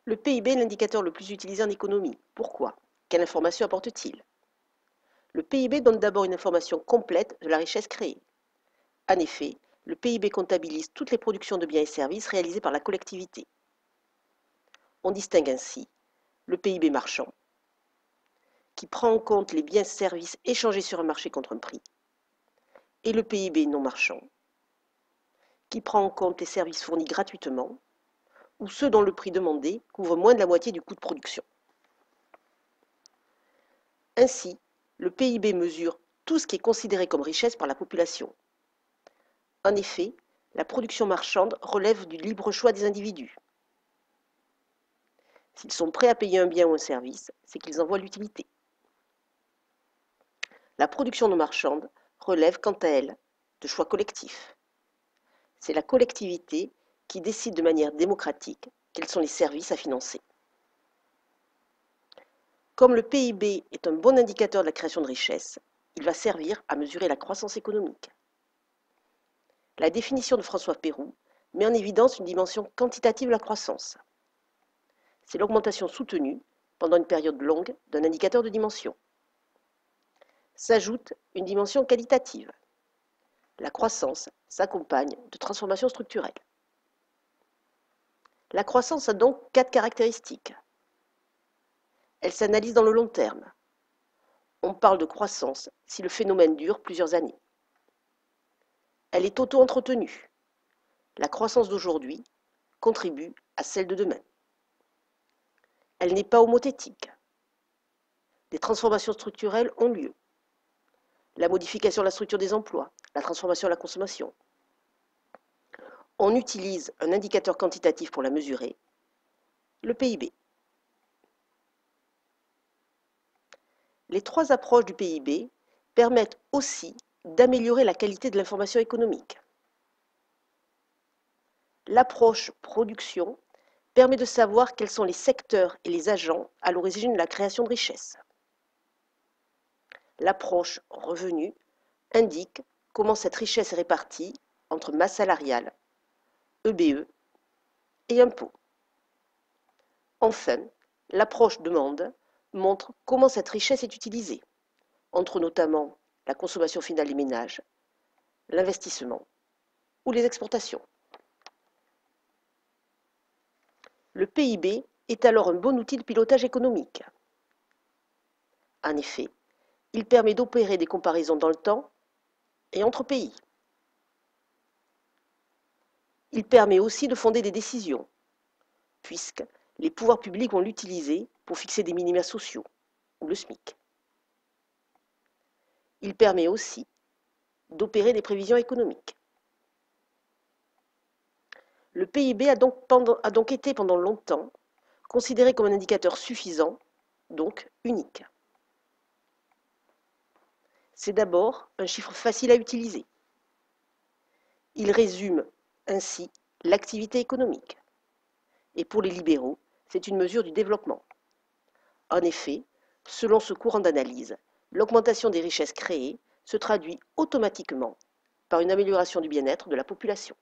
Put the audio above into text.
Le PIB est l'indicateur le plus utilisé en économie. Pourquoi? Quelle information apporte-t-il? Le PIB donne d'abord une information complète de la richesse créée. En effet, le PIB comptabilise toutes les productions de biens et services réalisées par la collectivité. On distingue ainsi le PIB marchand, qui prend en compte les biens et services échangés sur un marché contre un prix, et le PIB non marchand, qui prend en compte les services fournis gratuitement ou ceux dont le prix demandé couvre moins de la moitié du coût de production. Ainsi, le PIB mesure tout ce qui est considéré comme richesse par la population. En effet, la production marchande relève du libre choix des individus. S'ils sont prêts à payer un bien ou un service, c'est qu'ils en voient l'utilité. La production non marchande relève quant à elle de choix collectifs. C'est la collectivité qui décide de manière démocratique quels sont les services à financer. Comme le PIB est un bon indicateur de la création de richesse, il va servir à mesurer la croissance économique. La définition de François Pérou met en évidence une dimension quantitative de la croissance. C'est l'augmentation soutenue, pendant une période longue, d'un indicateur de dimension. S'ajoute une dimension qualitative. La croissance s'accompagne de transformations structurelles. La croissance a donc 4 caractéristiques. Elle s'analyse dans le long terme. On parle de croissance si le phénomène dure plusieurs années. Elle est auto-entretenue. La croissance d'aujourd'hui contribue à celle de demain. Elle n'est pas homothétique. Des transformations structurelles ont lieu. La modification de la structure des emplois, la transformation de la consommation. On utilise un indicateur quantitatif pour la mesurer, le PIB. Les 3 approches du PIB permettent aussi d'améliorer la qualité de l'information économique. L'approche production permet de savoir quels sont les secteurs et les agents à l'origine de la création de richesses. L'approche revenu indique comment cette richesse est répartie entre masse salariale, EBE et impôts. Enfin, l'approche demande montre comment cette richesse est utilisée, entre notamment la consommation finale des ménages, l'investissement ou les exportations. Le PIB est alors un bon outil de pilotage économique. En effet, il permet d'opérer des comparaisons dans le temps et entre pays. Il permet aussi de fonder des décisions, puisque les pouvoirs publics vont l'utiliser pour fixer des minima sociaux, ou le SMIC. Il permet aussi d'opérer des prévisions économiques. Le PIB a donc été pendant longtemps considéré comme un indicateur suffisant, donc unique. C'est d'abord un chiffre facile à utiliser. Il résume ainsi l'activité économique. Et pour les libéraux, c'est une mesure du développement. En effet, selon ce courant d'analyse, l'augmentation des richesses créées se traduit automatiquement par une amélioration du bien-être de la population.